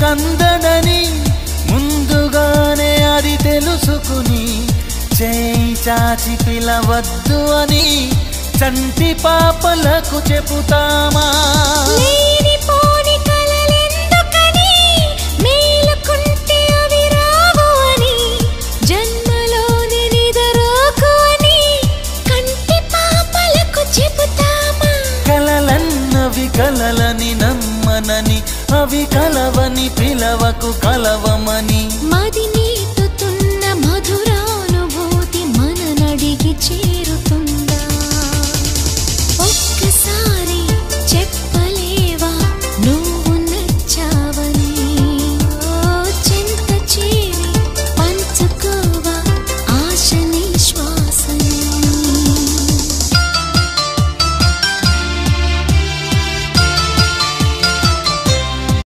కందదని ముందుగానే అది తెలుసుకుని చేయి చాచి పిలవద్దు అని చంటి పాపలకు చెబుతామా? లేనిపోని కలలెందుకని మేలుకుంటే అవి రావు అని జన్మలోని నిదరోకు అని కంటి పాపలకు చెబుతామా? కలలన్నవి కలలని నమ్మనని అవి కలవని పిలవకు కలవమని మది నీటుతున్న మధురానుభూతి మననడిగి చేరుతుంది.